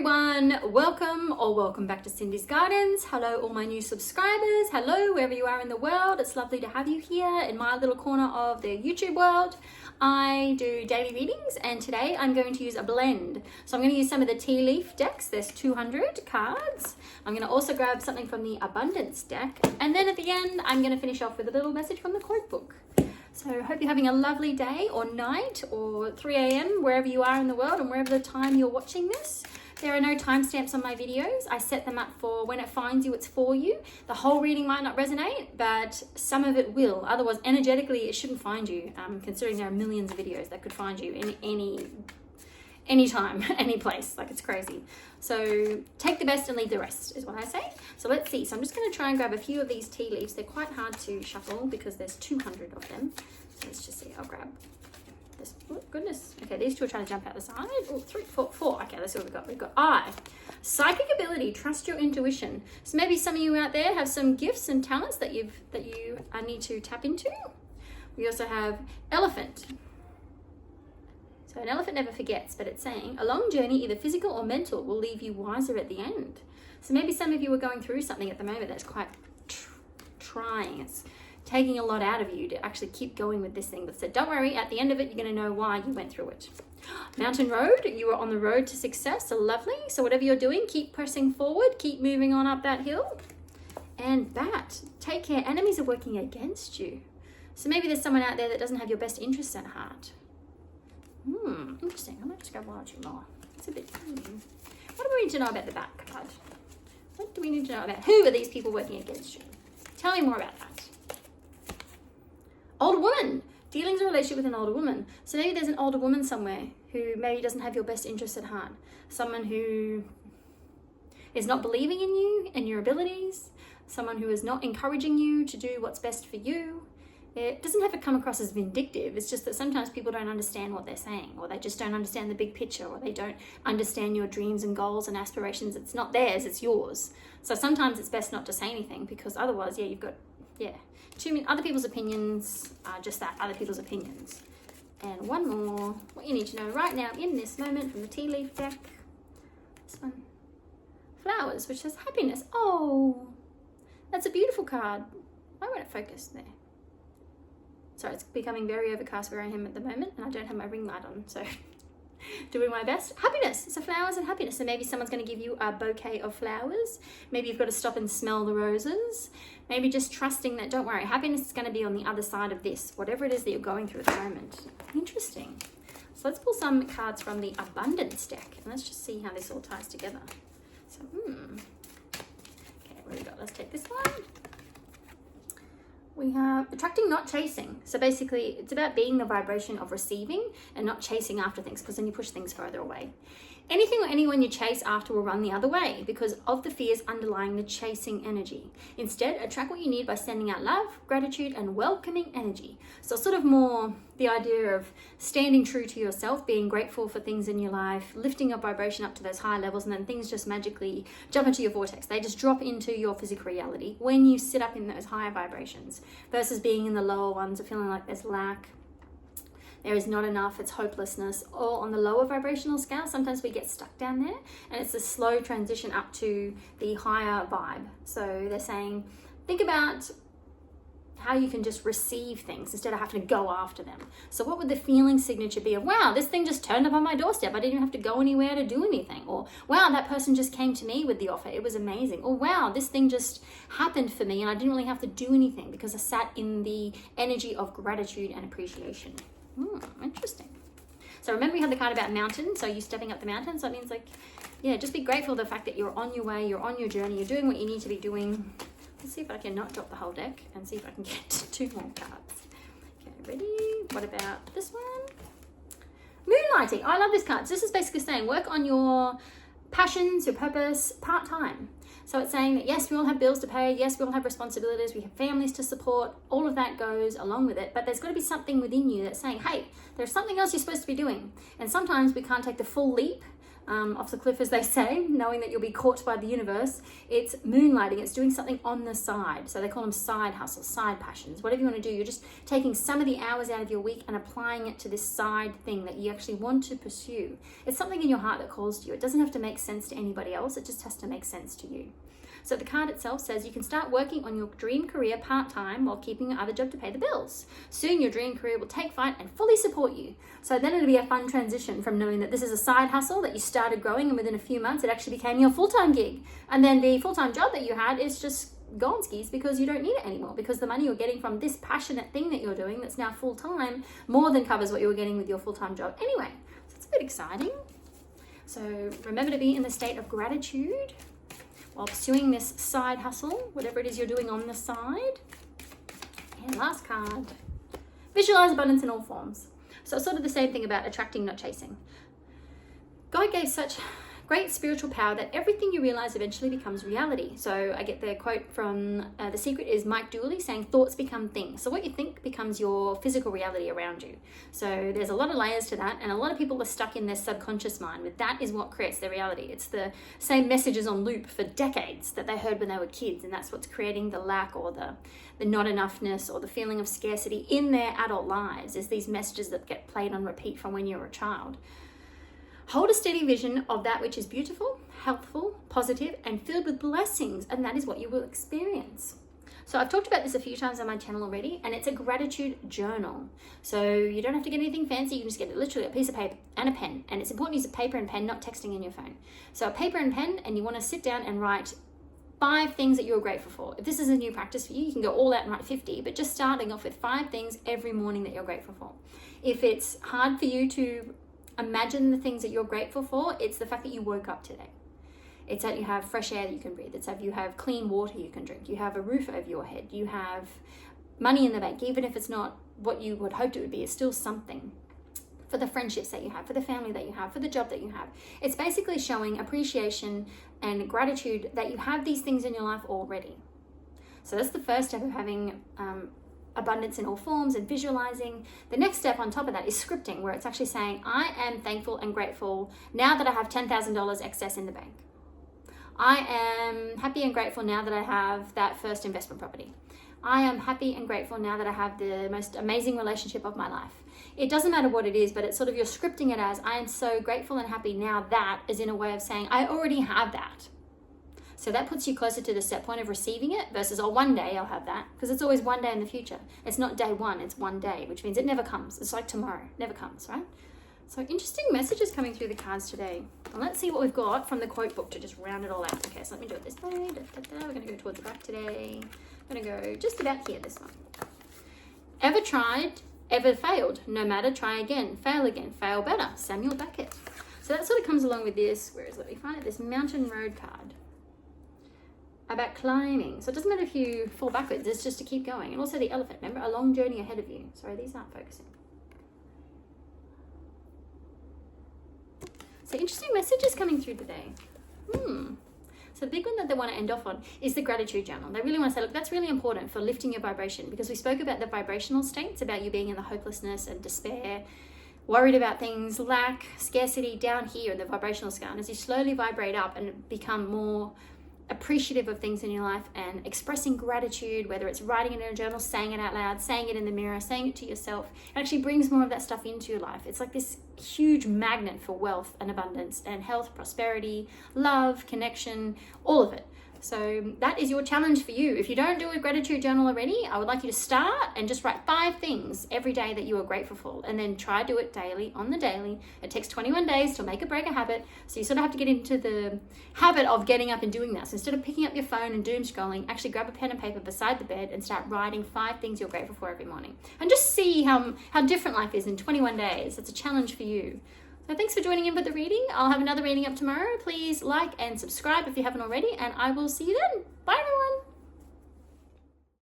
everyone, welcome back to Cindy's Gardens. Hello all my new subscribers, hello wherever you are in the world. It's lovely to have you here in my little corner of the YouTube world. I do daily readings and today I'm going to use a blend. So I'm going to use some of the tea leaf decks. There's 200 cards. I'm going to also grab something from the abundance deck, and then at the end I'm going to finish off with a little message from the quote book. So hope you're having a lovely day or night or 3 a.m. wherever you are in the world and wherever the time you're watching this. There are no timestamps on my videos. I set them up for when it finds you, it's for you. The whole reading might not resonate, but some of it will. Otherwise, energetically, it shouldn't find you, considering there are millions of videos that could find you in any time, any place. Like, it's crazy. So take the best and leave the rest is what I say. So let's see. So I'm just going to try and grab a few of these tea leaves. They're quite hard to shuffle because there's 200 of them. So let's just see. I'll grab this. Oh, goodness. Okay, these two are trying to jump out the side. Oh, 3, 4, 4. Okay, let's see what we've got. We've got I. Psychic ability. Trust your intuition. So maybe some of you out there have some gifts and talents that you need to tap into. We also have elephant. So an elephant never forgets, but it's saying a long journey, either physical or mental, will leave you wiser at the end. So maybe some of you are going through something at the moment that's quite trying. It's taking a lot out of you to actually keep going with this thing. But so don't worry, at the end of it, you're going to know why you went through it. Mountain road, you are on the road to success. So lovely. So whatever you're doing, keep pressing forward, keep moving on up that hill. And bat, take care. Enemies are working against you. So maybe there's someone out there that doesn't have your best interests at heart. Interesting. I might just grab one or two more. It's a bit. What do we need to know about the back card? What do we need to know about? Who are these people working against you? Tell me more about that. Older woman. Feelings or relationship with an older woman. So maybe there's an older woman somewhere who maybe doesn't have your best interests at heart. Someone who is not believing in you and your abilities. Someone who is not encouraging you to do what's best for you. It doesn't have to come across as vindictive. It's just that sometimes people don't understand what they're saying, or they just don't understand the big picture, or they don't understand your dreams and goals and aspirations. It's not theirs, it's yours. So sometimes it's best not to say anything, because otherwise, you've got, too many other people's opinions are just that, other people's opinions. And one more, what you need to know right now in this moment from the tea leaf deck. This one. Flowers, which says happiness. Oh, that's a beautiful card. Why won't it focus there? Sorry, it's becoming very overcast where I am at the moment, and I don't have my ring light on, so doing my best. Happiness, so flowers and happiness. So maybe someone's going to give you a bouquet of flowers. Maybe you've got to stop and smell the roses. Maybe just trusting that, don't worry, happiness is going to be on the other side of this, whatever it is that you're going through at the moment. Interesting. So let's pull some cards from the abundance deck, and let's just see how this all ties together. So, okay, what do we got? Let's take this one. We have attracting, not chasing. So basically, it's about being the vibration of receiving and not chasing after things, because then you push things further away. Anything or anyone you chase after will run the other way because of the fears underlying the chasing energy. Instead, attract what you need by sending out love, gratitude, and welcoming energy. So sort of more the idea of standing true to yourself, being grateful for things in your life, lifting your vibration up to those high levels, and then things just magically jump into your vortex. They just drop into your physical reality when you sit up in those higher vibrations versus being in the lower ones or feeling like there's lack. There is not enough, it's hopelessness, all on the lower vibrational scale. Sometimes we get stuck down there, and it's a slow transition up to the higher vibe. So they're saying, think about how you can just receive things instead of having to go after them. So what would the feeling signature be of, wow, this thing just turned up on my doorstep. I didn't even have to go anywhere to do anything. Or, wow, that person just came to me with the offer. It was amazing. Or, wow, this thing just happened for me and I didn't really have to do anything because I sat in the energy of gratitude and appreciation. Interesting. So remember we had the card about mountain, so you stepping up the mountain. So it means like, just be grateful for the fact that you're on your way, you're on your journey, you're doing what you need to be doing. Let's see if I can not drop the whole deck and see if I can get 2 more cards. Okay, ready? What about this one? Moonlighting. I love this card. So this is basically saying work on your passions, your purpose, part-time. So it's saying that yes, we all have bills to pay, yes, we all have responsibilities, we have families to support, all of that goes along with it, but there's got to be something within you that's saying, hey, there's something else you're supposed to be doing. And sometimes we can't take the full leap off the cliff, as they say, knowing that you'll be caught by the universe. It's moonlighting. It's doing something on the side. So they call them side hustles, side passions, whatever you want to do. You're just taking some of the hours out of your week and applying it to this side thing that you actually want to pursue. It's something in your heart that calls to you. It doesn't have to make sense to anybody else. It just has to make sense to you. So the card itself says you can start working on your dream career part-time while keeping your other job to pay the bills. Soon your dream career will take flight and fully support you. So then it'll be a fun transition from knowing that this is a side hustle that you started growing, and within a few months it actually became your full-time gig. And then the full-time job that you had is just gone skis because you don't need it anymore, because the money you're getting from this passionate thing that you're doing that's now full-time more than covers what you were getting with your full-time job anyway. So it's a bit exciting. So remember to be in the state of gratitude while pursuing this side hustle, whatever it is you're doing on the side. And last card, visualize abundance in all forms. So it's sort of the same thing about attracting, not chasing. God gave such great spiritual power that everything you realize eventually becomes reality. So I get the quote from The Secret is Mike Dooley saying, thoughts become things. So what you think becomes your physical reality around you. So there's a lot of layers to that, and a lot of people are stuck in their subconscious mind, but that is what creates their reality. It's the same messages on loop for decades that they heard when they were kids, and that's what's creating the lack or the not enoughness or the feeling of scarcity in their adult lives, is these messages that get played on repeat from when you're a child. Hold a steady vision of that which is beautiful, healthful, positive, and filled with blessings, and that is what you will experience. So I've talked about this a few times on my channel already, and it's a gratitude journal. So you don't have to get anything fancy. You can just get literally a piece of paper and a pen, and it's important to use a paper and pen, not texting in your phone. So a paper and pen, and you want to sit down and write 5 things that you're grateful for. If this is a new practice for you, you can go all out and write 50, but just starting off with 5 things every morning that you're grateful for. If it's hard for you to imagine the things that you're grateful for, it's the fact that you woke up today. It's that you have fresh air that you can breathe. It's that you have clean water you can drink. You have a roof over your head. You have money in the bank. Even if it's not what you would hoped it would be, it's still something. For the friendships that you have, for the family that you have, for the job that you have. It's basically showing appreciation and gratitude that you have these things in your life already. So that's the first step of having abundance in all forms and visualizing. The next step on top of that is scripting, where it's actually saying, I am thankful and grateful now that I have $10,000 excess in the bank. I am happy and grateful now that I have that first investment property. I am happy and grateful now that I have the most amazing relationship of my life. It doesn't matter what it is, but it's sort of, you're scripting it as, I am so grateful and happy now that, is in a way of saying, I already have that. So that puts you closer to the set point of receiving it versus, oh, one day I'll have that, because it's always one day in the future. It's not day one, it's one day, which means it never comes. It's like tomorrow, never comes, right? So interesting messages coming through the cards today. And let's see what we've got from the quote book to just round it all out. Okay, so let me do it this way. We're going to go towards the back today. I'm going to go just about here, this one. Ever tried, ever failed? No matter, try again, fail better. Samuel Beckett. So that sort of comes along with this, let me find it, this Mountain Road card. About climbing. So it doesn't matter if you fall backwards, it's just to keep going. And also the elephant, remember, a long journey ahead of you. Sorry, these aren't focusing. So interesting messages coming through today. So the big one that they want to end off on is the gratitude journal. They really want to say, look, that's really important for lifting your vibration, because we spoke about the vibrational states, about you being in the hopelessness and despair, worried about things, lack, scarcity down here in the vibrational scale. And as you slowly vibrate up and become more appreciative of things in your life and expressing gratitude, whether it's writing it in a journal, saying it out loud, saying it in the mirror, saying it to yourself, it actually brings more of that stuff into your life. It's like this huge magnet for wealth and abundance and health, prosperity, love, connection, all of it. So that is your challenge for you. If you don't do a gratitude journal already, I would like you to start and just write 5 things every day that you are grateful for, and then try to do it daily on the daily. It takes 21 days to make or break a habit. So you sort of have to get into the habit of getting up and doing that. So instead of picking up your phone and doom scrolling, actually grab a pen and paper beside the bed and start writing 5 things you're grateful for every morning. And just see how different life is in 21 days. It's a challenge for you. So thanks for joining in with the reading. I'll have another reading up tomorrow. Please like and subscribe if you haven't already, and I will see you then. Bye, everyone.